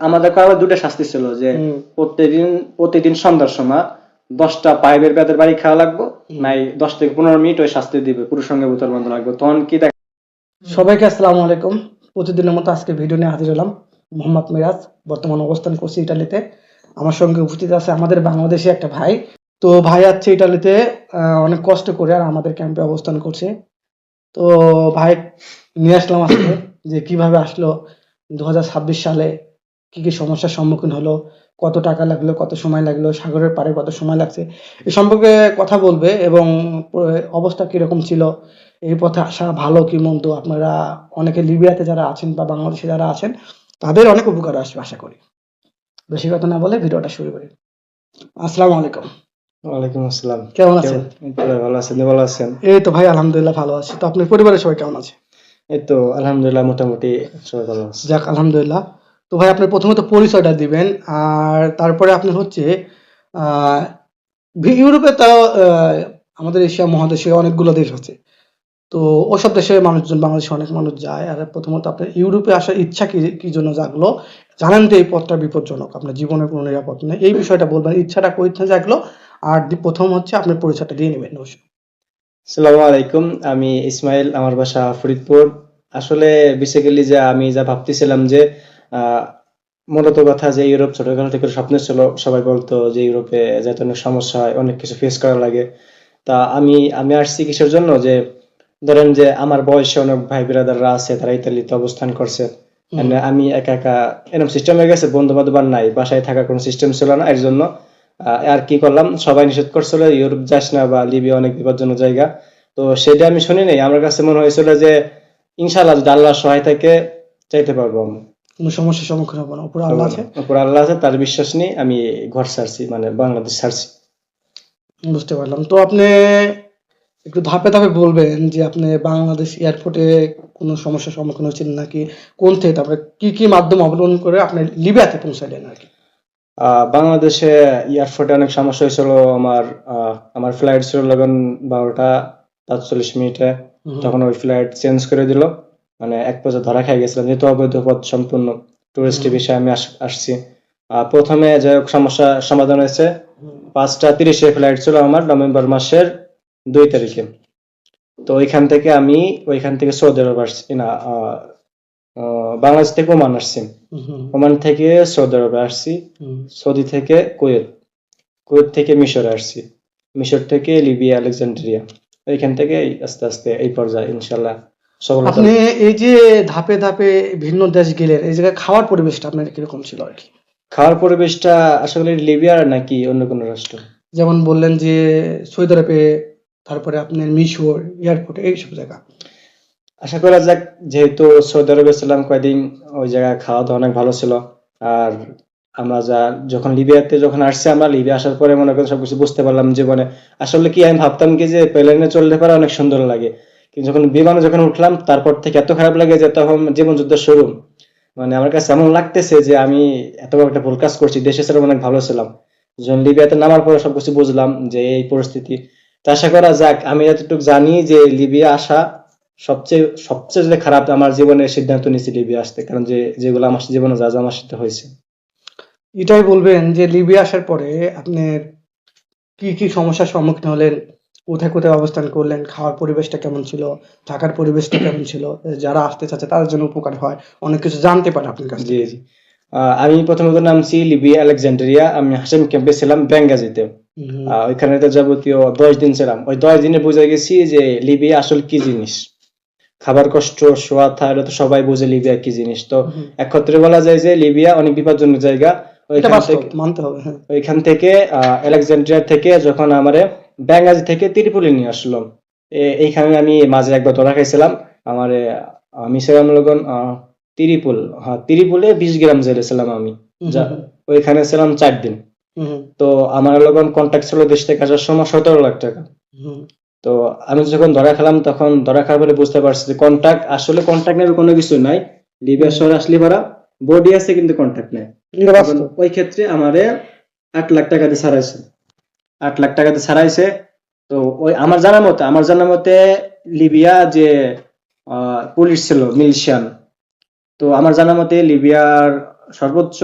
আমাদের কারণে দুটো শাস্তি ছিল যে প্রতিদিন সন্ধ্যার সময় 10টা পাইপের পেতের বাড়ি খাওয়া লাগবে, নাই 10 থেকে 15 মিনিট ওই শাস্তি দিবে, পুরুষ সঙ্গে বোতল বন্ধ লাগবে। তখন কি সবাইকে আসসালামু আলাইকুম। প্রতিদিনের মতো আজকে ভিডিও নিয়ে হাজির হলাম। মোহাম্মদ মিরাজ, বর্তমান অবস্থান করছি ইটালিতে। আমার সঙ্গে উপস্থিত আছে আমাদের বাংলাদেশি একটা ভাই। তো ভাই আছে ইটালিতে অনেক কষ্ট করে আর আমাদের ক্যাম্পে অবস্থান করছে। তো ভাই নিয়ে আসলাম আজকে যে কিভাবে আসলো 2026 সালে, কি কি সমস্যার সম্মুখীন হলো, কত টাকা লাগলো, কত সময় লাগলো, সাগরের পাড়ে কত সময় লাগছে, এ সম্পর্কে কথা বলবে। এবং অবস্থা কিরকম ছিল, এই পথে আসা ভালো কি মন্দ, আপনারা অনেকে লিবিয়াতে যারা আছেন বা বাংলাদেশে যারা আছেন তাদের অনেক উপকার আসবে আশা করি। বেশি কথা না বলে ভিডিওটা শুরু করি। আসসালামু আলাইকুম। ওয়ালাইকুম আসসালাম। কেমন আছেন? ভালো আছেন? ভালো আছেন? এই তো ভাই আলহামদুলিল্লাহ ভালো আছি। তো আপনার পরিবারের সবাই কেমন আছে? এই তো আলহামদুলিল্লাহ, মোটামুটি সবাই ভালো আছে। যাক আলহামদুলিল্লাহ। তো ভাই আপনার প্রথমত পরিচয়টা দিবেন, আর তারপরে আপনি হচ্ছে আহ ইউরোপে তাও আমাদের এশিয়া মহাদেশে অনেকগুলো দেশ আছে। তো ওসব দেশে মানুষজন, বাংলাদেশে অনেক মানুষ যায়। আর প্রথমত আপনার ইউরোপে আসার ইচ্ছা কি কি জন্য জাগলো? জানেন তো এই পথটা বিপজ্জনক, আপনার জীবনের কোনো নিরাপদ নেই, এই বিষয়টা বলবেন, ইচ্ছাটা কই থেকে জাগলো? আর প্রথম হচ্ছে আপনার পরিচয়টা দিয়ে নেবেন অবশ্যই। আসসালামু আলাইকুম, আমি ইসমাইল, আমার বাসা ফরিদপুর। আসলে বেসিক্যালি যে আমি যা ভাবতেছিলাম যে আহ, মূলত কথা যে ইউরোপ ছোটবেলা থেকে স্বপ্ন ছিল, সবাই বলতো যে ইউরোপে যেতে অনেক সমস্যা হয়, অনেক কিছু ফেস করা লাগে। তা আমি আমি আসছি কিসের জন্য, যে ধরেন যে আমার বয়সে অনেক ভাই বিরাদাররা আছে, তারা ইতালিতে অবস্থান করছে। And আমি একা একা এরকম সিস্টেম হয়ে গেছে, বন্ধু বান্ধব আর নাই, বাসায় থাকার কোনো সিস্টেম ছিল না। এর জন্য আর কি করলাম, সবাই নিষেধ করছিল ইউরোপ যাস না, বা লিবিয়া অনেক বিপজ্জনক জায়গা। তো সেটা আমি শুনি নাই, আমার কাছে মনে হয়েছিল যে ইনশাল্লাহ যদি আল্লাহ সহায় থাকে চাইতে পারবো আমি। কোনো সমস্যার সম্মুখীন হবো না, উপর আল্লাহ আছে। উপর আল্লাহ আছে, তার বিশ্বাস নিয়ে আমি ঘর ছাড়ছি, মানে বাংলাদেশ ছাড়ছি। বুঝতে পারলাম। তো আপনি একটু ধাপে ধাপে বলবেন যে আপনি বাংলাদেশ এয়ারপোর্টে কোনো সমস্যার সম্মুখীন হচ্ছেন নাকি, কোন থেকে, তারপরে কি কি মাধ্যম অবলম্বন করে আপনি লিবিয়াতে পৌঁছালেন আর কি। বাংলাদেশে এয়ারপোর্টে অনেক সমস্যা হয়েছিল। আমার আমার ফ্লাইট ছিল 11:12:47 তখন ওই ফ্লাইট চেঞ্জ করে দিল। মানে এক পর্যায়ে ধরা খাই গেছিলাম, যেহেতু অবৈধ পথ সম্পূর্ণ টুরিস্ট বিষয়ে আমি আসছি। প্রথমে যে সমস্যা সমাধান হয়েছে, 5টা 30-এ ফ্লাইট ছিল আমার নভেম্বর মাসের 2 তারিখে। তো ওইখান থেকে সৌদি আরব আসছি না, বাংলাদেশ থেকে ওমান আসছি। ওমান থেকে সৌদি আরবে আসছি, সৌদি থেকে কুয়েত, কুয়েত থেকে মিশরে আসছি, মিশর থেকে লিবিয়া আলেকজান্ড্রিয়া, এইখান থেকে আস্তে আস্তে এই পর্যায়ে ইনশাল্লাহ সফলতা। আপনি এই যে ধাপে ধাপে ভিন্ন দেশ গেলেন, এই জায়গায় খাওয়ার পরিবেশটা আপনার কিরকম ছিল আর কি? খাওয়ার পরিবেশটা আসলে লিবিয়ার নাকি অন্য কোনো রাষ্ট্র? যেমন বললেন যে সৌদি আরবে, তারপরে আপনার মিশর এয়ারপোর্ট, এইসব জায়গা। আশা করা যাক, যেহেতু সৌদি আরবে ছিলাম কয়দিন, ওই জায়গায় খাওয়া দাওয়া অনেক ভালো ছিল। আর আমরা যখন যখন আসছি, আমরা লিবিয়া আসার পরে মনে করেন সবকিছু বুঝতে পারলাম জীবনে। আসলে কি আমি ভাবতাম কি যে প্লেনে চলতে পারে অনেক সুন্দর লাগে, কিন্তু যখন বিমানে যখন উঠলাম তারপর থেকে এত খারাপ লাগে যে তখন জীবন যুদ্ধ শুরু। মানে আমার কাছে এমন লাগতেছে যে আমি এত বড় একটা ভুল কাজ করছি, দেশে ছিলাম অনেক ভালো ছিলাম। যখন লিবিয়াতে নামার পরে সবকিছু বুঝলাম যে এই পরিস্থিতি। তো আশা করা যাক, আমি যতটুকু জানি যে লিবিয়া আসা সবচেয়ে সবচেয়ে যে খারাপ আমার জীবনের সিদ্ধান্ত নিয়েছি লিবিয়া আসতে, কারণ যেগুলো আমার জীবনে যা যা আমার সাথে হয়েছে। এটাই বলবেন যে লিবিয়া আসার পরে আপনার কি কি সমস্যার সম্মুখীন হলেন, কোথায় কোথায় অবস্থান করলেন, খাওয়ার পরিবেশটা কেমন ছিল, থাকার পরিবেশটা কেমন ছিল, যারা আসতে চাচ্ছে তাদের জন্য উপকার হয়, অনেক কিছু জানতে পারে আপনার কাছ জি থেকে। জি। আমি প্রথমত নামছি লিবিয়া আলেকজান্ড্রিয়া, আমি হাসেম ক্যাম্পে ছিলাম বেঙ্গাজিতে। ওইখানে তো যাবতীয় 10 দিন ছিলাম। ওই 10 দিনে বুঝে গেছি যে লিবিয়া আসলে কি জিনিস। খাবার কষ্ট, শোয়া থা, এটা তো সবাই বুঝে লিবিয়া কি জিনিস। তো এক কথায় বলা যায় যে লিবিয়া অনেক বিপজ্জনক জায়গা। এটা বাস্তব, মানতে হবে। হ্যাঁ, ওইখান থেকে আলেকজান্ড্রিয়া থেকে যখন আমারে বেঙ্গাজি থেকে ত্রিপলি নিয়ে আসলো, এইখানে আমি মাঝে একবার ধরা খাইছিলাম। আমারে আমি ছিলাম লগন ত্রিপুল, হ্যাঁ ত্রিপুলে 20 গ্রাম জেলে ছিলাম আমি। ওইখানে ছিলাম 4 দিন। তো আমার লগন কন্ট্যাক্ট ছিল দেশ থেকে আসার সময় 17 লাখ টাকা। তো আমি যখন ধরা খেলাম, তখন ধরা খাওয়ার পরে বুঝতে পারছি যে কন্ট্যাক্ট নেবে কোনো কিছু নাই। লিবিয়া শহরে আসলে পারা বডি আছে কিন্তু কন্ট্যাক্ট নেই। ওই ক্ষেত্রে আমারে 8 লাখ টাকা দিয়ে ছাড়াইছে। 8 লাখ টাকা দিয়ে ছাড়াইছে। তো ওই আমার জানা মতে লিবিয়া যে পুলিশ ছিল মিলিশিয়ান, তো আমার জানা মতে লিবিয়ার সর্বোচ্চ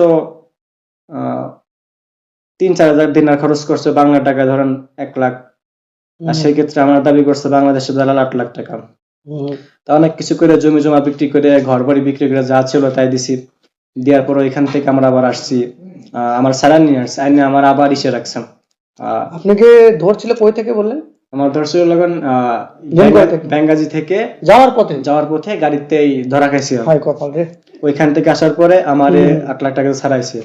3-4 হাজার দিনার খরচ করছে, বাংলা টাকা ধরেন 1 লাখ। আর সেই ক্ষেত্রে আমার দাবি করছে বাংলাদেশের দালাল 8 লাখ টাকা। তা অনেক কিছু করে জমি জমা বিক্রি করে, ঘর বাড়ি বিক্রি করে যা ছিল তাই দিছি। দেওয়ার পর ওইখান থেকে আমরা আবার আসছি, আমার স্যালারি নিয়ে আসছে, আইনে আমার আবার ইসে রাখছেন। আপনাকে ধরছিল কই থেকে বললেন? আমার ধরছিল লগন বেঙ্গাজি থেকে যাওয়ার পথে গাড়িতেই ধরা খাইছি। হাই কপাল রে। ওইখান থেকে আসার পরে আমারে 8 লাখ টাকা ছাড়াইছে।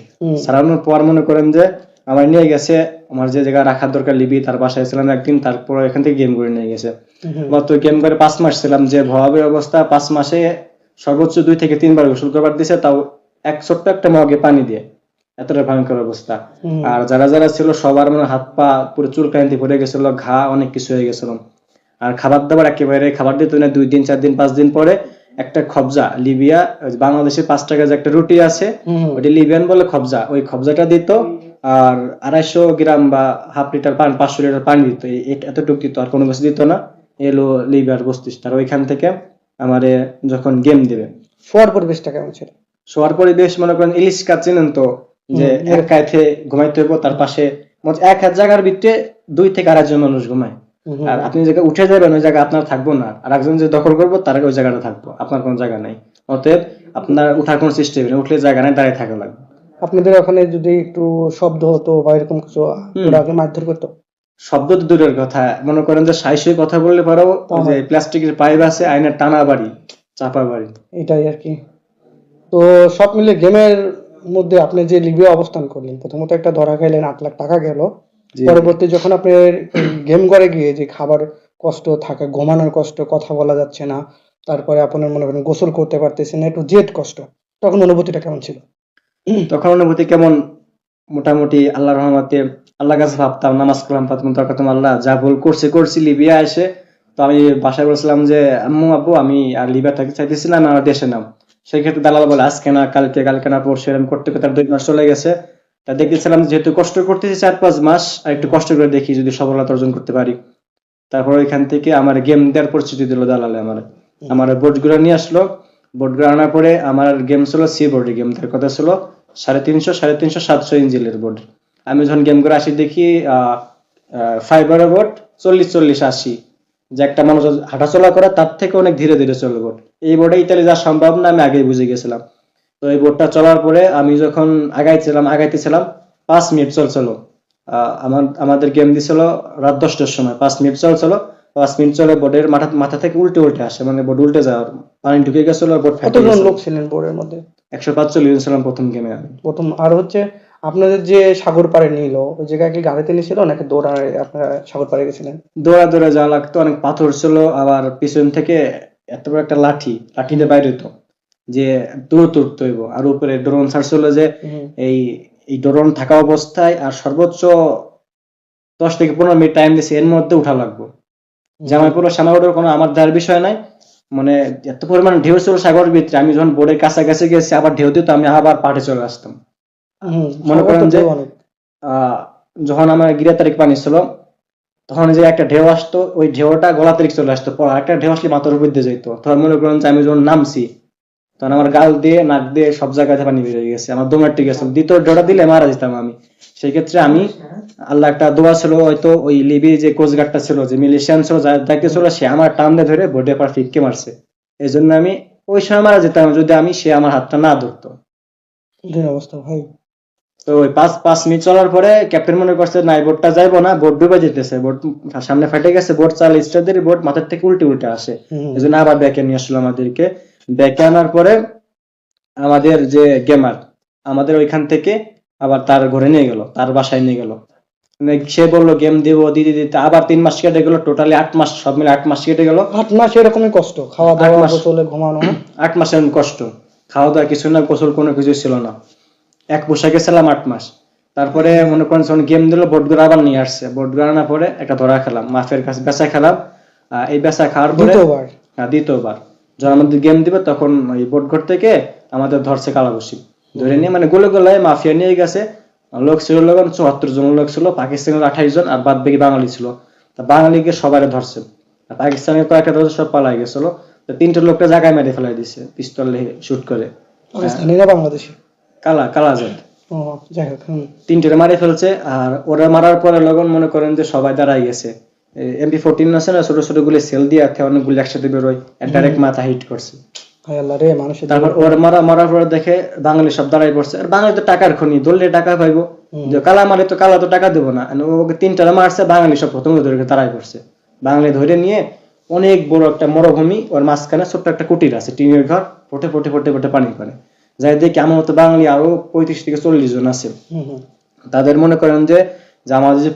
ছাড়ানোর পর মনে করেন যে আমার নিয়ে গেছে আমার যে জায়গায় রাখার দরকার লিবি, তার বাসায় ছিলাম একদিন, তারপর এখান থেকে গেম করে নিয়ে গেছে। মাত্র গেম করে 5 মাস ছিলাম, যে ভয়াবহ অবস্থা। 5 মাসে সর্বোচ্চ 2 থেকে 3 বার গোসল করবার দিছে, তাও এক ছোট্ট একটা মগে পানি দিয়ে, এতটা ভয়ঙ্কর অবস্থা। আর যারা যারা ছিল সবার মানে হাত পা পুরো চুলকানিতে ভরে গেছিল, ঘা অনেক কিছু হয়ে গেছিল। আর খাবার দাবার একেবারে খাবার দিত না। 2 দিন 4 দিন 5 দিন পরে একটা খবজা, লিবিয়া বাংলাদেশে 5 টাকা যে একটা রুটি আছে, ওটা লিবিয়ান বলে খবজা, ওই খবজাটা দিত। আর 250 গ্রাম বা হাফ লিটার পানি, 500 লিটার পানি দিত, এতটুকু দিত, আর কোনো কিছু দিত না। এলো লিবিয়ার বস্তিস্টার। ওইখান থেকে আমারে যখন গেম দিবে, শোয়ার পরিবেশটা কেমন ছিল? শোয়ার পরিবেশ মনে করেন ইলিশ কাজ চিনেন তো, যে এক কাইথে ঘুমাইতে হইব, তার পাশে এক হাত জায়গার ভিতরে 2 থেকে 2.5 জন মানুষ ঘুমায়। আর আপনি যে উঠে যাবেন ওই জায়গা আপনার থাকবো না, আর একজন যে দখল করবো তার আগে ওই জায়গাটা থাকবো, আপনার কোনো জায়গা নাই। অতএব আপনার উঠার কোনো সিস্টেম নেই, উঠলে জায়গা নেই, দাঁড়িয়ে থাকা লাগবে। আপনাদের ওখানে যদি একটু শব্দ হতো বা এরকম কিছু, ওরা আগে মারধর করতো? শব্দ তো দূরের কথা, মনে করেন যে সাইসই কথা বললে পারো, যে প্লাস্টিকের পাইপ আছে, আইনের টানা বাড়ি, চাপা বাড়ি, এটাই আর কি। তো সব মিলে গেমের মধ্যে আপনি যে লিবিয়া অবস্থান করলেন, প্রথমত একটা ধরা খাইলেন, 8 লাখ টাকা গেল। পরবর্তী যখন আপনি গেম করে গিয়ে যে খাবার কষ্ট, থাকা ঘুমানোর কষ্ট, কথা বলা যাচ্ছে না, তারপরে আপনার মনে করেন গোসল করতে পারতেছেন না, একটু জেদ কষ্ট, তখন অনুভূতিটা কেমন ছিল? তখন অনুভূতি কেমন, মোটামুটি আল্লাহর রহমতে আল্লাহ কাছে ভাবতাম, নামাজ পড়লাম, ফাতেমা আল্লাহ যা ভুল করছি লিবিয়া এসে। তো আমি বাসায় বলছিলাম যে আম্মু আব্বু আমি আর লিবিয়া থাকতে চাইতেছিলাম, আমার দেশে নাম। সেই ক্ষেত্রে দালাল বলে আজকে না কালকে না পরশু, এরকম করতে করতে 2 মাস চলে গেছে। তা দেখতেছিলাম যেহেতু কষ্ট করতেছি 4-5 মাস, আর একটু কষ্ট করে দেখি যদি সফলতা অর্জন করতে পারি। তারপর ওইখান থেকে আমার গেম দেওয়ার পরিস্থিতি দিল দালালে। আমার বোর্ড গুলো নিয়ে আসলো। বোর্ড গুলো আনার পরে আমার গেম ছিল সি বোর্ডে, গেম তার কথা ছিল 350, 700 ইঞ্চিলের বোর্ড। আমি যখন গেম করে আসি দেখি ফাইবার বোর্ড 40-80, যে একটা মানুষ হাঁটাচলা করে তার থেকে অনেক ধীরে ধীরে চলে বোর্ড। এই বোর্ডে ইতালি যা সম্ভব না আমি আগেই বুঝে গেছিলাম। তো এই বোর্ডটা চলার পরে আমি যখন আগাইতেছিলাম 5 মিনিট চলছিল। আমাদের গেম দিছিল রাত 10টার সময়, 5 মিনিট চলছিল। 5 মিনিট চলে বোর্ডের মাথা থেকে উল্টে আসে, মানে বোর্ড উল্টে যাওয়ার, পানি ঢুকে গেছিল, বোর্ড ফেটে গেছে। কতজন লোক ছিলেন বোর্ডের মধ্যে? 145 জন ছিলাম প্রথম গেমে আমি। আর হচ্ছে আপনাদের যে সাগর পাড়ে নিল, ওই জায়গায় কি গাড়িতে নিয়েছিল নাকি দৌড়ায় আপনারা সাগর পাড়ে গেছিলেন? দৌড়া যাওয়া লাগতো, অনেক পাথর ছিল, আবার পিছন থেকে এত বড় একটা লাঠিতে বাইরে হতো, যে দূরত্ব উঠতে হইব। আর উপরে ড্রোন ছাড়ছিল, যে এই ড্রোন থাকা অবস্থায় আর সর্বোচ্চ 10 থেকে 15 মিনিট টাইম দিছে, এর মধ্যে উঠা লাগবে। জামাইপুর সামাগুড়ের কোনো আমার দেওয়ার বিষয় নাই, মানে এত পরিমাণ ঢেউ ছিল সাগরের ভিতরে। আমি যখন বোর্ডের কাছাকাছি গেছি আবার ঢেউ দিত, আমি আবার পাটে চলে আসতাম। মনে করেন যে যখন আমার 11 তারিখ পানি ছিল, তখন যে একটা ঢেউ আসতো, ওই ঢেউটা গলা তারিখ চলে আসতো, পর একটা ঢেউ আসলে মাথার উপর দিয়ে যেত। তখন মনে করেন যে আমি যখন নামছি, তখন আমার গাল দিয়ে নাক দিয়ে সব জায়গাতে পানি বেরিয়ে গেছে, আমার দম আটকে গেছে। দ্বিতীয় ঢেউটা দিলে মারা যেতাম আমি। সেই ক্ষেত্রে আমি আল্লাহ একটা দোয়া ছিল, হয়তো ওই লিবি যে কোস্টগার্ডটা ছিল, যে মিলিশিয়ান ছিল, যাকে ছিল, সে আমার টান দিয়ে ধরে বোর্ডে পর ফিটকে মারছে। এই জন্য আমি ওই সময় মারা যেতাম যদি সে আমার হাতটা না ধরতো। অবস্থা ভাই। তো ওই 5 মিনিট চলার পরে ক্যাপ্টেন মনে করছে না, এই বোর্ডটা যাইবো না, বোর্ড ডুবে যেতেছে, বোর্ড সামনে ফেটে গেছে, বোর্ড চাল স্টারদের বোর্ড মাথার থেকে উল্টে আসে। এই জন্য আবার ব্যাকে নিয়ে আসলো আমাদেরকে। ব্যাকে আনার পরে আমাদের যে গেমার, আমাদের ওইখান থেকে আবার তার ঘরে নিয়ে গেল, তার বাসায় নিয়ে গেল। সে বললো গেম দিব, দিতে আবার 3 মাস কেটে গেল, টোটালি 8 মাস, সব মিলে 8 মাস কেটে গেল। 8 মাস এরকমই কষ্ট, খাওয়া দাওয়া, গোসলে ঘুমানো। 8 মাস এরকম কষ্ট, খাওয়া দাওয়া কিছু না, গোসল কোনো কিছু ছিল না, এক পোশাকে ছিলাম 8 মাস। তারপরে মনে করেন যখন গেম দিল, বোর্ডগুলো আবার নিয়ে আসছে। বোর্ডগুলো আনার পরে একটা ধরা খেলাম, মাফের কাছে বেচা খেলাম। এই বেচা খাওয়ার পরে দ্বিতীয়বার যখন আমাদের গেম দিবে, তখন ওই বোর্ড ঘর থেকে আমাদের ধরছে কালাবসি, ধরে নিয়ে মানে গোলায় মাফিয়া নিয়ে গেছে। লোক ছিল 74 জন লোক ছিল, পাকিস্তানের 28 জন, আর বাদ বাকি বাঙালি ছিল। তা বাঙালিকে সবাই ধরছে, পাকিস্তানের কয়েকটা ধরছে, সব পালাই গেছিল। তো 3টে লোকটা জায়গায় মেরে ফেলাই দিছে পিস্তল শুট করে। পাকিস্তানি না বাংলাদেশি? কালাজাত ও যাই হোক। তিনটে মারে ফেলছে। আর ওরা মারার পরে লগন মনে করেন যে সবাই দাঁড়াই গেছে। MP14 আছে না, ছোট ছোট গুলি সেল দিয়ে অনেকগুলি একসাথে বেরোয়, ডাইরেক্ট মাথা হিট করছে। হায় আল্লাহ রে, মানুষের তারপর ওর মারার পরে দেখে বাঙালি সব দাঁড়াই পড়ছে। আর বাঙালি তো টাকার খনি, ধরলে টাকা পাইবো, যে কালা মারে তো কালা তো টাকা দেবো না। ওকে তিনটা মারছে, বাঙালি সব প্রথমে ধরে দাঁড়াই পড়ছে। বাঙালি ধরে নিয়ে অনেক বড় একটা মরুভূমি, ওর মাঝখানে ছোট্ট একটা কুটির আছে, টিনের ঘর, ফোটে ফোটে ফোটে ফোটে পানি করে। যাই দেখি আমার মতো বাঙালি আরো 35 থেকে 40 জন আছে। তাদের মনে করেন যে আমাদের যে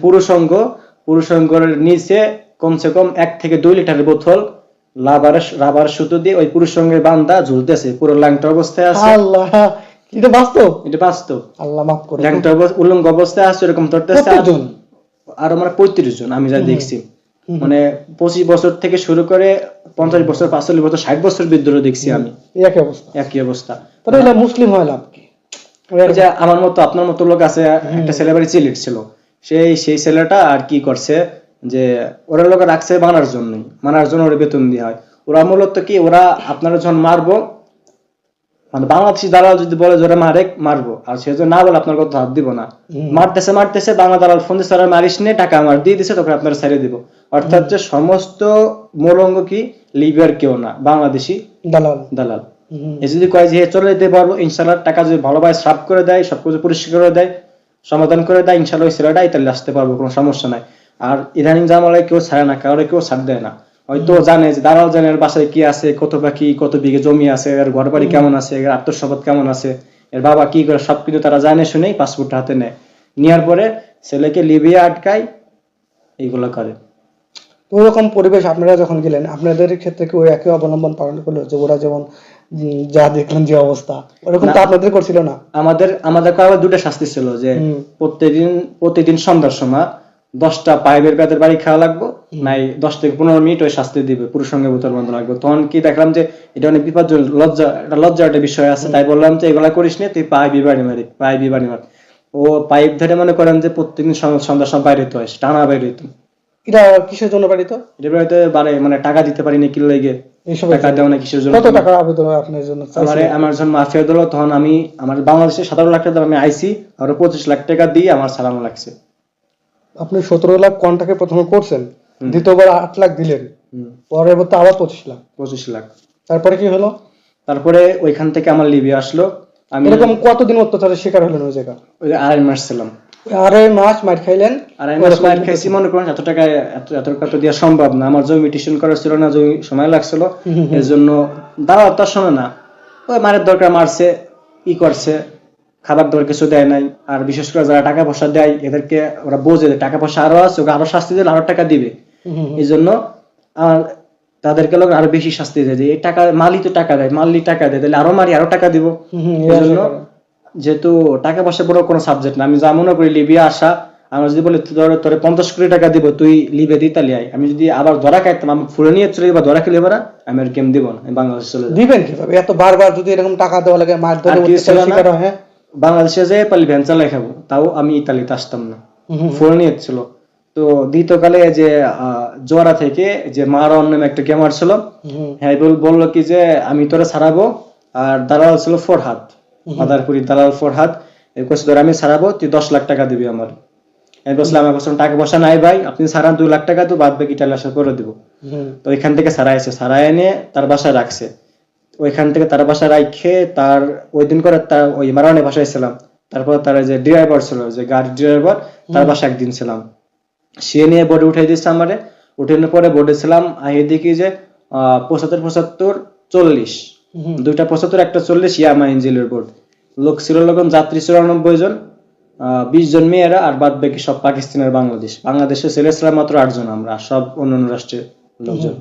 পুরুষঙ্গের নিচে কমসে কম 1 থেকে 2 লিটারের বোতল রাবার সুতো দিয়ে ওই পুরুষঙ্গের বান্ধা ঝুলতেছে, পুরো ল্যাংটা অবস্থায় আছে। আল্লাহ, এটা বাস্তব? এটা বাস্তব। আল্লাহ মাফ করে। ল্যাংটা উলঙ্গ অবস্থায় আছে, এরকম ধরতেছে। আর আমরা 35 জন আমি যা দেখছি, মানে 25 বছর থেকে শুরু করে 50 বছর, 45 বছর, 60 বছর বৃদ্ধরও দেখছি আমি। একই অবস্থা। তাহলে মুসলিম হয় লাভ কি? যে আমার মতো আপনার মতো লোক আছে, একটা ছেলে বাড়ি চিলিট ছিল, সেই ছেলেটা আর কি করছে যে ওরা লোক রাখছে মানার জন্য ওরা বেতন দিয়ে হয়। ওরা মূলত কি, ওরা আপনারা যখন মারবো, মানে বাংলাদেশি দালাল যদি বলে যে ওরা মারবো, আর সে যদি না বলে আপনার কথা হাত দিব না, মারতেছে বাংলা দালাল ফোন দিচ্ছে, মারিস নে, টাকা আমার দিয়ে দিছে, তখন আপনারা ছেড়ে দিব। অর্থাৎ যে সমস্ত মৌলঙ্গ কি লিবিয়ার কেউ না, বাংলাদেশি দালাল। এ যদি কয় যে চলে যেতে পারবো, ইনশাল্লাহ টাকা যদি ভালোভাবে সাফ করে দেয়, সবকিছু পরিষ্কার করে দেয়, সমাধান করে দেয়, ইনশাল্লাহ ওই ছেলেটা ইতালি আসতে পারবো, কোনো সমস্যা নাই। আর ইদানিং জামালায় কেউ ছাড়ে না, কারো কেউ ছাড় দেয় না। হয়তো জানে যে দালাল জানে এর বাসায় কি আছে, কত বাকি, কত বিঘে জমি আছে, এর ঘর বাড়ি কেমন আছে, এর আত্মসম্পদ কেমন আছে, এর বাবা কি করে, সবকিছু তারা জানে শুনেই পাসপোর্ট হাতে নেয়। নেওয়ার পরে ছেলেকে লিবিয়া আটকায়, এইগুলো করে। ওরকম পরিবেশ আপনারা যখন গেলেন, আপনাদের ক্ষেত্রে কি ওই একই অবলম্বন পালন করলো, যে ওরা যেমন যা দেখলেন যে অবস্থা, ওরকম তো আপনাদের করছিল না? আমাদের আবার দুটো শাস্তি ছিল, যে প্রতিদিন সন্ধ্যার সময় 10টা পাইপের বেতের বাড়ি খাওয়া লাগবে, নাই 10 থেকে 15 মিনিট ওই শাস্তি দিবে, পুরুষ সঙ্গে বোতল বন্ধ লাগবে। তখন কি দেখলাম যে এটা অনেক বিপজ্জনক, লজ্জা একটা বিষয় আছে, তাই বললাম যে এগুলা করিস না, তুই পাইপ বাড়ি মার। ও পাইপ ধরে মনে করেন যে প্রত্যেকদিন সন্ধ্যার সময় বাইরে হইতে হয়, টানা বাইরে হইতো। এটা কিসের জন্য বাড়িতে? এটা বাড়িতে মানে টাকা দিতে পারি না, কি লাগে টাকা দেওয়া না কিসের জন্য? কত টাকা আবেদন আপনার জন্য? আমার যখন মাফিয়া দিল, তখন আমার বাংলাদেশে 17 লাখ টাকা আমি আইসি, আরো 25 লাখ টাকা দিয়ে আমার সালানো লাগছে। আপনি 17 লাখ কন্টাকে প্রথমে করছেন, দ্বিতীয়বার 8 লাখ দিলেন, পরের বার আবার 25 লাখ। তারপরে কি হলো? তারপরে ওইখান থেকে আমার লিবিয়া আসলো। আমি এরকম কতদিন অত্যাচারের শিকার হলেন ওই জায়গা? ওই 2.5 মাস ছিলাম। 2.5 মাস মার খাইলেন? 2.5 মাস মার খাইছি, মনে করেন এত টাকা দেওয়া সম্ভব না। আমার জমি টিউশন করার ছিল না, জমি সময় লাগছিল, এর জন্য দাওয়াত তো শোনে না। ওই মারের দরকার মারছে, ই করছে, খাবার দর কিছু দেয় নাই। আর বিশেষ করে যারা টাকা পয়সা দেয়, এদেরকে ওরা বোঝে টাকা পয়সা আরো আছে, ওকে আরো শাস্তি দিলে আরো টাকা দিবে, এই জন্য তাদেরকে লোক আরো বেশি শাস্তি দেয়। যে এই টাকা মালি তো টাকা দেয়, তাহলে আরো মারি, আরো টাকা দিব। এই জন্য যেহেতু টাকা পয়সা বড় কোনো সাবজেক্ট না, আমি যা মনে করি লিবিয়া আসা, আমরা যদি বলি তোরে 50 কোটি টাকা দিব, তুই লিবিয়া দিয়ে ইতালি আয়, আমি যদি আবার ধরা খাইতাম, আমি ফুলে নিয়ে চলে যাবো, ধরা খেলে এবার আমি আর গেম দিব না, আমি বাংলাদেশ চলে যাবো। দিবেন কিভাবে এত বারবার যদি এরকম টাকা দেওয়া লাগে, মার ধরে শিকার হয়? বাংলাদেশে যে পালি ভ্যান চালাই খাবো, তাও আমি ইতালিতে আসতাম না, ফুলে নিয়ে ছিল। তো দ্বিতীয়কালে যে জোয়ারা থেকে যে মারন নামে একটা গেমার ছিল, হ্যাঁ বললো কি যে আমি তোরা ছাড়াবো, আর দালাল ছিল ফরহাদ, মাদারপুরি দালাল ফরহাদ, আমি ছাড়াবো, তুই 10 লাখ টাকা দিবি আমার। আমি বলছিলাম আমার কাছে টাকা পয়সা নাই ভাই, আপনি ছাড়ান 2 লাখ টাকা, তো বাদ বাকি টাকা আশা করে দিব। তো ওইখান থেকে ছাড়াই এনে তার বাসায় রাখছে। ওইখান থেকে তার বাসায় রাখে, তার ওই দিন করে তার ওই মারানে বাসায় ছিলাম। তারপর তার যে ড্রাইভার ছিল, যে গাড়ির ড্রাইভার, তার বাসায় একদিন ছিলাম। সে নিয়ে বোর্ডে উঠাই দিচ্ছে আমারে। উঠানোর পরে বোর্ডে ছিলাম, আগে দেখি যে 75, 40, দুইটা 75, একটা 40 ইয়ামা ইঞ্জিলের বোর্ড। লোক ছিল যাত্রী 94 জন, 20 জন মেয়েরা, আর বাদ বাকি সব পাকিস্তানের বাংলাদেশের ছেলে ছিলাম মাত্র 8 জন, আমরা সব অন্যান্য রাষ্ট্রের লোকজন।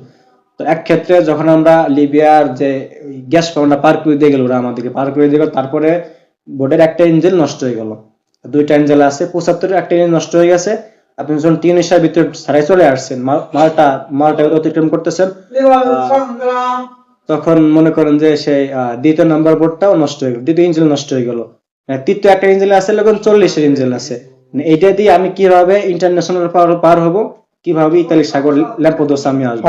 তো এক ক্ষেত্রে যখন আমরা লিবিয়ার যে গ্যাস পাম্পটা পার করে দিয়ে গেল, ওরা আমাদেরকে পার করে দিয়ে গেল, তারপরে বোর্ডের একটা ইঞ্জিন নষ্ট হয়ে গেল, 2টা ইঞ্জিন আছে, 75 একটা ইঞ্জিন নষ্ট হয়ে গেছে। আপনি যখন 3 ভিতরে ছাড়াই চলে আসছেন, মালটা অতিক্রম করতেছেন, তখন মনে করেন যে সেই দ্বিতীয় নাম্বার বোর্ডটাও নষ্ট হয়ে গেল, দ্বিতীয় ইঞ্জিন নষ্ট হয়ে গেল। তৃতীয় একটা ইঞ্জিন আছে, 40 ইঞ্জিন আছে। এইটা দিয়ে আমি কিভাবে ইন্টারন্যাশনাল পার হব, কিভাবে ইতালি সাগর ল্যাম্পোদোসা আমি আসবো?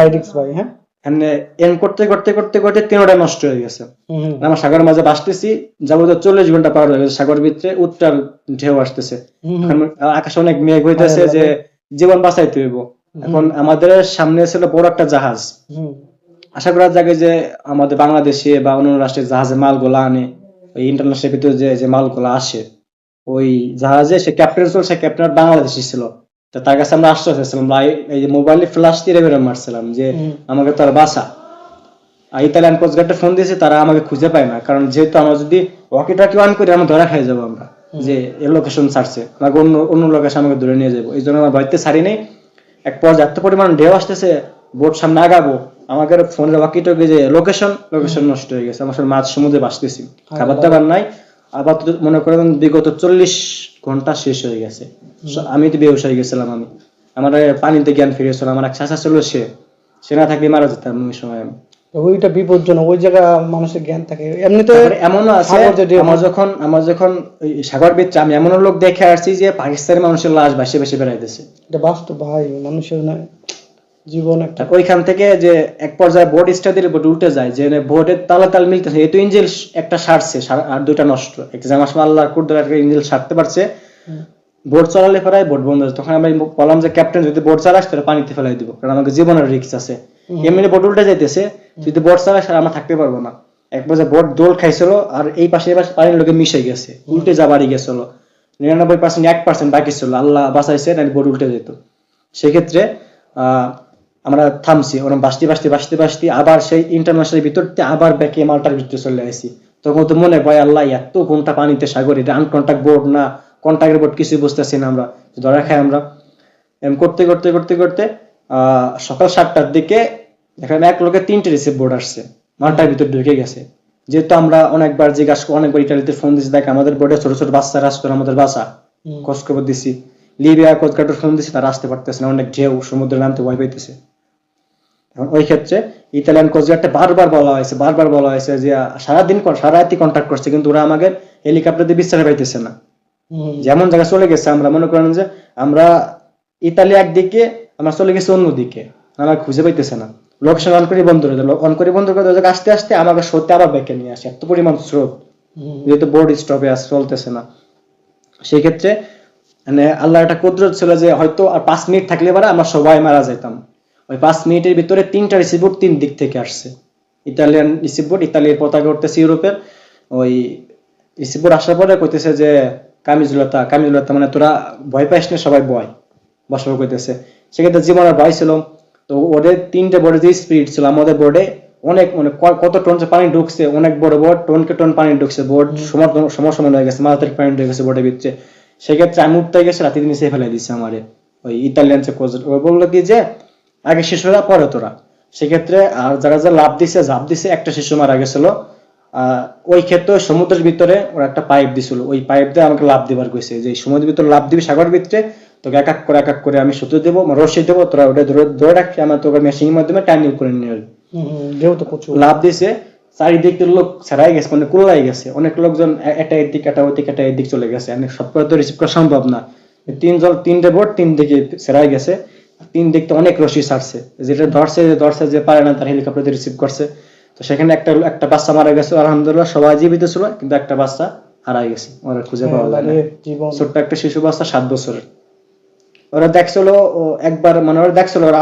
হ্যাঁ, এখানে এম করতে করতে করতে করতে 3টা নষ্ট হয়ে গেছে। হুম আমার সাগরের মাঝে ভাসতেছি, যাবতীয় 40 ঘন্টা পার হয়ে গেছে, সাগর ভিতরে উত্তাল ঢেউ আসতেছে। হুম এখন আকাশে অনেক মেঘ হায় হইতেছে আল্লাহ যে রে। জীবন বাঁচাইতে হইব। এখন আমাদের সামনে ছিল বড় একটা জাহাজ। হুম আশা করা যায় যে আমাদের বাংলাদেশে বা অন্য রাষ্ট্রের জাহাজে মালগুলা আনে, ওই ইন্টারন্যাশনাল ভিতরে যে মালগুলা আসে, ওই জাহাজে সে ক্যাপ্টেন ছিল, সে ক্যাপ্টেন বাংলাদেশি ছিল। তো তার কাছে আমরা আশ্বাস চাইছিলাম, ভাই এই যে মোবাইলে ফ্ল্যাশ দিয়ে বেরো মারছিলাম যে হুম আমাকে তার বাসা। আর ইতালিয়ান কোস্ট গার্ডে ফোন দিয়েছে, তারা আমাকে খুঁজে পায় না, কারণ যেহেতু আমরা যদি ওয়াকি টাকি অন করি আমরা ধরা খাই যাবো আমরা, যে এর লোকেশন ছাড়ছে, আমাকে অন্য অন্য লোকেশন আমাকে ধরে নিয়ে যাবো। এই জন্য আমার বাড়িতে ছাড়ি নেই। এক পর্যায়ে এত পরিমাণ ঢেউ আসতেছে, বোট সামনে আগাবো, আমাকে ফোনের ওয়াকি টকি যে লোকেশন নষ্ট হয়ে গেছে। আমার সাথে মাঝ সমুদ্রে ভাসতেছি, খাবার দাবার নাই। আবার তো মনে করেন বিগত 40 ঘন্টা শেষ হয়ে গেছে। আমি তো বেহুশ হয়ে গেছিলাম। আমার পানিতে জ্ঞান ফিরেছিল। আমার এক চাচা ছিল, সে না থাকলে মারা যেতাম ওই সময় আমি। ওইটা বিপজ্জনক, ওই জায়গা মানুষের জ্ঞান থাকে এমনিতে। তারপরে এমনও আছে, সাগর যে ঢেউ, আমার যখন ওই সাগর বিচ, আমি এমন লোক দেখে আসছি যে পাকিস্তানি মানুষের লাশ ভাসে ভাসে বেড়াইতেছে। এটা বাস্তব ভাই, মানুষের না জীবন একটা। আর ওইখান থেকে যে এক পর্যায়ে বোর্ড স্টাডির বোর্ড উল্টে যায়, যে বোর্ডের তালে তাল মিলতেছে, এই তো ইঞ্জিল একটা সারছে, আর 2টা নষ্ট। এক্সাম আসলে আল্লাহর কুদরত একটা ইঞ্জিল সারতে পারছে। বোর্ড চালালে প্রায় বোর্ড বন্ধ হয়েছে। তখন আমি বললাম যে ক্যাপ্টেন, যদি বোর্ড চালাস তাহলে পানিতে ফেলাই দিব, কারণ আমাকে জীবনের রিস্ক আছে। এমনি বোর্ড উল্টে যাইতেছে, যদি বোর্ড চালাস আর আমরা থাকতে পারবো না। এক পর্যায়ে বোর্ড দোল খাইছিল, আর এই পাশে পানির লোকে মিশে গেছে, উল্টে যাবারই গেছিল। 99% 1% বাকি ছিল, আল্লাহ বাঁচাইছে, নাহলে বোর্ড উল্টে যেত। সেক্ষেত্রে আমরা থামছি, ওরকম বাঁচতে আবার সেই ইন্টারন্যাশনাল ভিতর আবার ব্যাকে মালটার ভিতরে চলে আসি। তখন তো মনে ভয়, আল্লাহ এত ঘন্টা পানিতে সাগরে, এটা আনকন্টাক্ট বোর্ড না কন্টাক্টের বোর্ড, কিছুই বুঝতেছি না আমরা, ধরা খাই আমরা। এম করতে করতে করতে করতে সকাল 7টার দিকে দেখলাম এক লোকে 3টে রিসিভ বোর্ড আসছে, মালটার ভিতর ঢুকে গেছে। যেহেতু আমরা অনেকবার জিজ্ঞাসা, অনেকবার ইটালিতে ফোন দিচ্ছি, দেখ আমাদের বোর্ডে ছোট ছোট বাচ্চারা আসতো, আমাদের বাসা খোঁজ খবর দিচ্ছি। লিবিয়া কোস্ট গার্ডের ফোন দিচ্ছি, তারা আসতে পারতেছে না, অনেক ঢেউ, সমুদ্রে নামতে ভয় পাইতেছে। এখন ওই ক্ষেত্রে ইতালিয়ান কোস্ট গার্ডটা বারবার বলা হয়েছে যে সারা রাতি কন্ট্যাক্ট করছে, কিন্তু ওরা আমাকে হেলিকপ্টার দিয়ে বিস্তারে পাইতেছে না। যেমন জায়গায় চলে গেছে, আমরা মনে করেন যে আমরা ইতালি একদিকে, আমরা চলে গেছি অন্যদিকে, আমরা খুঁজে পাইতেছে না। লোকেশন অন করে বন্ধ করে আস্তে আস্তে আমাকে সত্যি আবার ব্যাকে নিয়ে আসে, এত পরিমাণ স্রোত, যেহেতু বোর্ড স্টপে চলতেছে না। সেই ক্ষেত্রে মানে আল্লাহর একটা কুদরত ছিল যে হয়তো আর 5 মিনিট থাকলে পরে আমরা সবাই মারা যেতাম। ওই 5 মিনিটের ভিতরে 3টা রিসিভ 3 দিক থেকে আসছে। ইতালিয়ান রিসিভ, ইতালির পতাকা উঠতেছে ইউরোপের। ওই রিসিভ আসার পরে কইতেছে যে কামিজুলতা মানে তোরা ভয় পাইস না, সবাই বসবাস করতেছে। সেক্ষেত্রে জীবনের ভয় ছিল। তো ওদের 3টে বোর্ডে যে স্পিড ছিল, আমাদের বোর্ডে অনেক মানে কত টন পানি ঢুকছে, অনেক বড় বোর্ড, টন পানি ঢুকছে, বোর্ড সমান হয়ে গেছে, মাথা থেকে পানি ঢুকে গেছে বোর্ডের ভিতরে। সেক্ষেত্রে আমি উঠতে গেছে, রাতে নিচে ফেলে দিচ্ছে আমারে ওই ইতালিয়ান যে কোচ। ও বললো কি যে আগে শিশুরা পরে তোরা। সেক্ষেত্রে আর যারা ঝাঁপ দিছে, একটা শিশু মারা গেছিল। ওই ক্ষেত্রে সমুদ্রের ভিতরে ওরা একটা পাইপ দিছিল, ওই পাইপ দিয়ে আমাকে লাভ দিবার কইছে, যে সমুদ্রের ভিতরে লাভ দিবি সাগরের ভিতরে, তোকে এক এক করে আমি সুতো দেবো, রশি দেবো, তোরা ওটা ধরে রাখি, আমার তোকে মেশিনের মাধ্যমে টাইম করে নিয়ে আসবি। যেহেতু প্রচুর লাভ দিছে, চারিদিক লোক ছাড়াই গেছে, মানে কুল্লাই গেছে, অনেক লোকজন একটা এদিক একটা ওদিক একটা এদিক চলে গেছে, আমি সব করে তো রিসিভ করা সম্ভব না। 3টে বোর্ড 3 দিকে ছেড়াই গেছে, 3 দিক তো অনেক রশি ছাড়ছে, যেটা ধরছে যে পারে না, তার হেলিকপ্টার রিসিভ করছে। তো সেখানে একটা বাচ্চা মারা গেছে, আলহামদুলিল্লাহ সবাই জীবিত ছিল, কিন্তু একটা বাচ্চা হারাই গেছে, ওরা খুঁজে পাওয়া যায় না। ছোট্ট একটা শিশু বাচ্চা, 7 বছরের। ওরা দেখছিল একবার, মানে ওরা দেখছিল ওর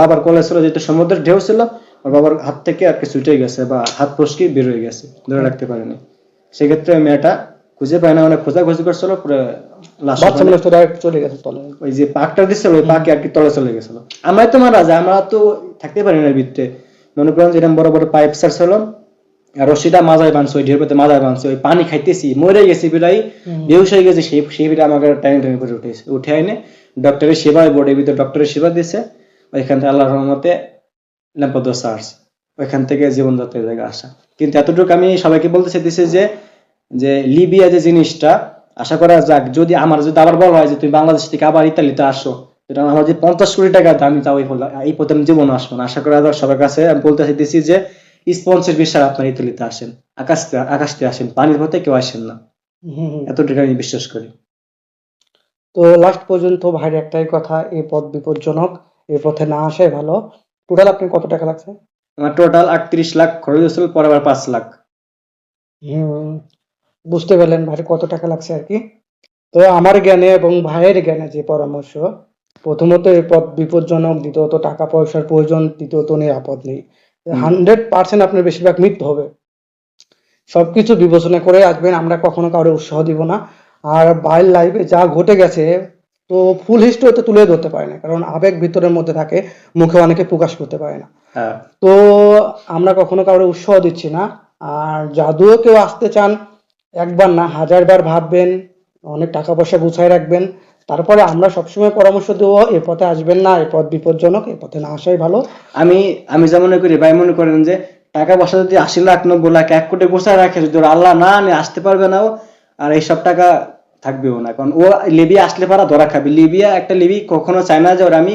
বাবার কোলে ছিল, যেহেতু সমুদ্রের ঢেউ ছিল, ওর বাবার হাত থেকে আর কি ছুটে গেছে, বা হাত ফসকে বের হয়ে গেছে, ধরে রাখতে পারেনি। সেক্ষেত্রে মেয়েটা খুঁজে পায় না, অনেক খোঁজাখুঁজি করছিল, পরে বাচ্চা মানুষ তো ডাইরেক্ট চলে গেছে তলে। ওই যে পাকটা দিচ্ছিল, ওই পাকে আর কি তলে চলে গেছিল। আমরাই তো মারা যায়, আমরা তো থাকতে পারি না ভিতরে। মনে করেন যে এরকম বড় বড় পাইপ ছাড়ছিল, আর রশিটা মাজায় বানছে, ওই ঢের পেতে মাজায় বানছে, ওই পানি খাইতেছি, মরে গেছি প্রায়, বেহুশ হয়ে গেছে। সেই ভিড়ে আমাকে টাইম করে উঠে আইনে ডক্টরের সেবা, বোর্ডের ভিতরে ডক্টরের সেবা দিয়েছে। ওইখান থেকে আল্লাহর রহমতে ল্যাম্পদ সার্চ, ওইখান থেকে জীবনযাত্রার জায়গা আসা। কিন্তু এতটুকু আমি সবাইকে বলতে চাইতেছি যে যে লিবিয়া যে জিনিসটা, আশা করা যাক, যদি আবার বলা হয় যে তুমি বাংলাদেশ থেকে আবার ইতালিতে আসো, এটা আমার যে 50 কোটি টাকা দামি, তাও এই প্রথম জীবন আসবো না। আশা করা যাক সবার কাছে আমি বলতে চাইতেছি যে স্পন্সর বিষয়ে আপনার ইতালিতে আসেন, আকাশতে আসেন, পানির পথে কেউ আসেন না, এতটুকু আমি বিশ্বাস করি। তো লাস্ট পর্যন্ত ভাইয়ের একটাই কথা, এই পথ বিপজ্জনক, এই পথে না আসাই ভালো। টোটাল আপনি কত টাকা লাগছে? আমার টোটাল 38 লাখ খরচ হয়েছিল, পরে আবার 5 লাখ। হুম, বুঝতে পারলেন ভাইয়ের কত টাকা লাগছে আর কি। তো আমার জ্ঞানে এবং ভাইয়ের জ্ঞানে যে পরামর্শ, প্রথমত এই পথ বিপজ্জনক, দ্বিতীয়ত টাকা পয়সার প্রয়োজন, তৃতীয়ত নিরাপদ নেই। হুম। 100% আপনার বেশিরভাগ মৃত্যু হবে। সবকিছু বিবেচনা করে আসবেন, আমরা কখনো কাউরে উৎসাহ দিব না। আর ভাইয়ের লাইফে যা ঘটে গেছে, তো ফুল হিস্ট্রি তো তুলে ধরতে পারে না, কারণ আবেগ ভিতরের মধ্যে থাকে, মুখে অনেকে প্রকাশ করতে পারে না। হ্যাঁ। তো আমরা কখনো কাউরে উৎসাহ দিচ্ছি না। আর যদিও কেউ আসতে চান, একবার না 1000 বার ভাববেন, অনেক টাকা পয়সা গুছায় রাখবেন। তারপরে আমরা সবসময় পরামর্শ দেবো, এ পথে আসবেন না, এ পথ বিপজ্জনক, এ পথে না আসাই ভালো। আমি আমি যা মনে করি ভাই, মনে করেন যে টাকা পয়সা যদি 80 লাখ 90 লাখ 1 কোটি গোছায় রাখে, যদি ওর আল্লাহ না আনে, আসতে পারবে না ও, আর এইসব টাকা থাকবেও না। কারণ ও লিবিয়া আসলে পারা ধরা খাবে। লিবিয়া একটা লিবি কখনো চায় না যে ওরা আমি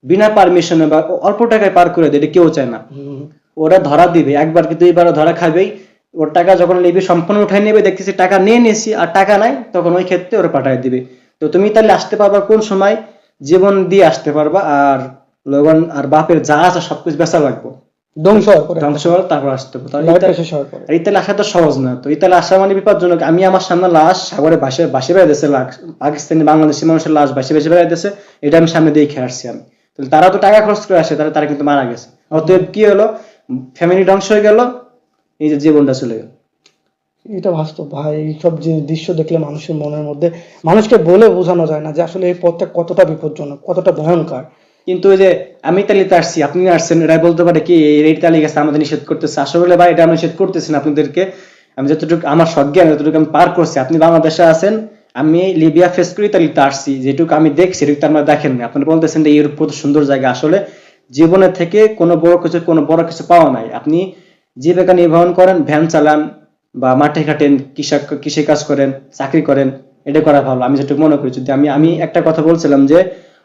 বিনা পারমিশনে বা অল্প টাকায় পার করে দেয়, এটা কেউ চায় না। হুম, ওরা ধরা দিবে, একবার কি দুইবারও ধরা খাবেই। ওর টাকা যখন লিবি সম্পূর্ণ উঠাই নেবে, দেখতেছি টাকা নিয়ে নিয়েছি আর টাকা নাই, তখন ওই ক্ষেত্রে ওরা পাঠায় দিবে। তো তুমি তাহলে আসতে পারবা কোন সময়? জীবন দিয়ে আসতে পারবা, আর লগন আর বাপের যা আছে সবকিছু বেচা লাগবে, ধ্বংস হওয়ার পরে ধ্বংস হওয়ার তারপর আসতে হবে। তাহলে লাইফটা শেষ হওয়ার পরে। ইতালি আসা তো সহজ না। তো ইতালি আসা মানে বিপজ্জনক। আমি আমার সামনে লাশ সাগরে ভাসে ভাসে বেড়াইতেছে, পাকিস্তানি বাংলাদেশি মানুষের লাশ ভাসে ভাসে বেড়াইতেছে, এটা আমি সামনে দেখে আসছি আমি। তাহলে তারা তো টাকা খরচ করে আসে, তাহলে তারা কিন্তু মারা গেছে। অতএব কি হলো, ফ্যামিলি ধ্বংস হয়ে গেল, এই যে জীবনটা চলে গেল। এটা বাস্তব ভাই, এইসব যে দৃশ্য দেখলে মানুষের মনের মধ্যে, মানুষকে বলে বোঝানো যায় না যে আসলে এই পথটা কতটা বিপজ্জনক, কতটা ভয়ঙ্কর। কিন্তু ওই যে আমি ইতালিতে আসছি, আপনি আসছেন, এরা বলতে পারে কি এই ইতালি গেছে আমাদের নিষেধ করতেছে। আসলে ভাই এটা আমি নিষেধ করতেছি না আপনাদেরকে। আমি যতটুকু আমার সজ্ঞান যতটুকু আমি পার করছি, আপনি বাংলাদেশে আছেন, আমি লিবিয়া ফেস করে ইতালিতে আসছি, যেটুকু আমি দেখছি সেটুকু তো আপনারা দেখেন না। আপনি বলতেছেন যে ইউরোপ কত সুন্দর জায়গা। আসলে জীবনের থেকে কোনো বড় কিছু পাওয়া নাই। আপনি জীবিকা নির্বাহন করেন, ভ্যান চালান বা মাঠে ঘাটেন, কৃষি কাজ করেন, চাকরি করেন, এটা করা ভালো আমি যেটুকু মনে করি। যদি আমি একটা কথা বলছিলাম যে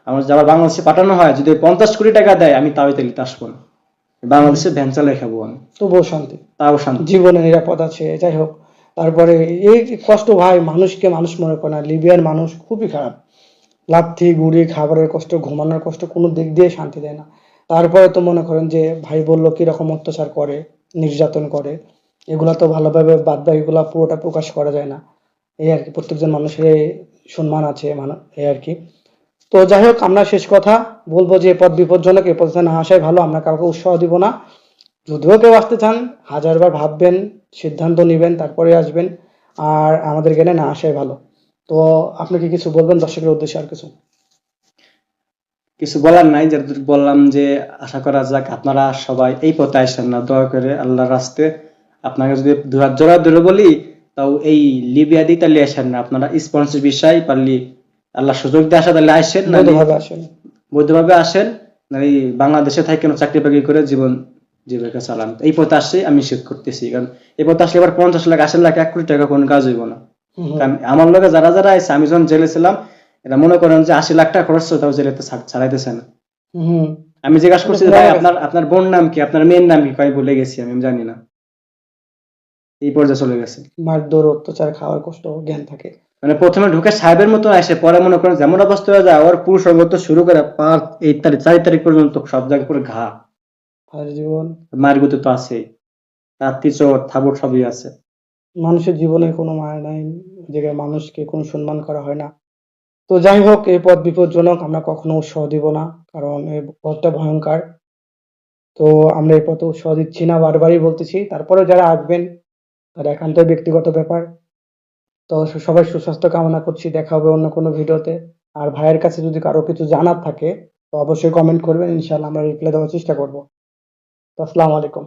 আমার যাবার বাংলাদেশে পাঠানো হয়, যদি 50 কোটি টাকা দেয়, আমি তাও ইতালিতে আসবো না, বাংলাদেশে ভ্যান চালাই খাবো আমি, তবুও শান্তি, তাও শান্তি। জীবনে নিরাপদ আছে, যাই হোক। তারপরে এই যে কষ্ট ভাই, মানুষকে মানুষ মনে করে না, লিবিয়ার মানুষ খুবই খারাপ। লাথি গুড়ি, খাবারের কষ্ট, ঘুমানোর কষ্ট, কোনো দিক দিয়ে শান্তি দেয় না। তারপরে তো মনে করেন যে ভাই বললো কিরকম অত্যাচার করে, নির্যাতন করে, এগুলা তো ভালোভাবে বাদ দেয়, এগুলা পুরোটা প্রকাশ করা যায় না। এই আর কি, প্রত্যেকজন মানুষের এই সম্মান আছে, এই আর কি। তো যাই হোক, আমরা শেষ কথা বলবো যে এ পথ বিপজ্জনক, এ পথে না আসাই ভালো। আমরা কাউকে উৎসাহ দিব না। যদিও কেউ আসতে চান, 1000 বার ভাববেন, সিদ্ধান্ত নিবেন, তারপরে আসবেন। আর আমাদের জ্ঞানে না আসাই ভালো। তো আপনি কি কিছু বলবেন দর্শকের উদ্দেশ্যে, আর কিছু? কিছু বলার নাই, যতটুকু বললাম যে আশা করা যাক আপনারা সবাই এই পথে আসেন না, দয়া করে আল্লাহর রাস্তে। আপনাকে যদি দুহাত জোড়া ধরে বলি, তাও এই লিবিয়া দিয়ে তাহলে আসেন না, আপনারা স্পন্সর বিষয় পারলি আল্লাহ সুযোগ দিয়ে আসা তাহলে আসেন, না বৈধভাবে আসেন। বৈধভাবে আসেন, না বাংলাদেশে থাকে কেন চাকরি বাকরি করে জীবিকা চালান। এই পথে আসছে আমি নিষেধ করতেছি, কারণ এই পথে আসলে এবার 50 লাখ 80 লাখ 1 কোটি টাকা কোনো কাজ হইব না। হুম, কারণ আমার লগে যারা যারা আছে, আমি যখন জেলে ছিলাম, এরা মনে করেন যে 80 লাখ টাকা খরচ করে তাও জেলেতে ছাড়াইতেছে না। হুম। আমি জিজ্ঞাসা এটা করছি যে ভুলে ভাই গেছে। আপনার বোন নাম কি, আপনার মেয়ের নাম কি, কয় ভুলে গেছি আমি জানি না, এই পর্যায়ে চলে গেছে। মারধর, অত্যাচার, খাওয়ার কষ্ট, জ্ঞান থাকে। মানে প্রথমে ঢুকে সাহেবের মতো আসে, পরে মনে করেন যেমন অবস্থা হয়ে যায়, ওর পুরুষ সঙ্গত শুরু করে 5 এই তারিখ 4 তারিখ পর্যন্ত সব জায়গায় পুরো ঘা, আর জীবন, মায়ের গতি তো আছে, রাত্রি চোর থাবর সবই আছে। মানুষের জীবনের কোনো মায়া নাই, এই জায়গায় মানুষকে কোনো সম্মান করা হয় না। তো যাই হোক, এই পথ বিপজ্জনক, আমরা কখনো উৎসাহ দিব না, কারণ এই পথটা ভয়ঙ্কর। তো আমরা এই পথে উৎসাহ দিচ্ছি না, বারবারই বলতেছি। তারপরে যারা আসবেন, তার একান্তই ব্যক্তিগত ব্যাপার। তো সবাই সুস্বাস্থ্য কামনা করছি, দেখা হবে অন্য কোনো ভিডিওতে। আর ভাইয়ের কাছে যদি কারো কিছু জানার থাকে, তো অবশ্যই কমেন্ট করবেন, ইনশাল্লাহ আমরা রিপ্লাই দেওয়ার চেষ্টা করবো। তো আসসালামু আলাইকুম।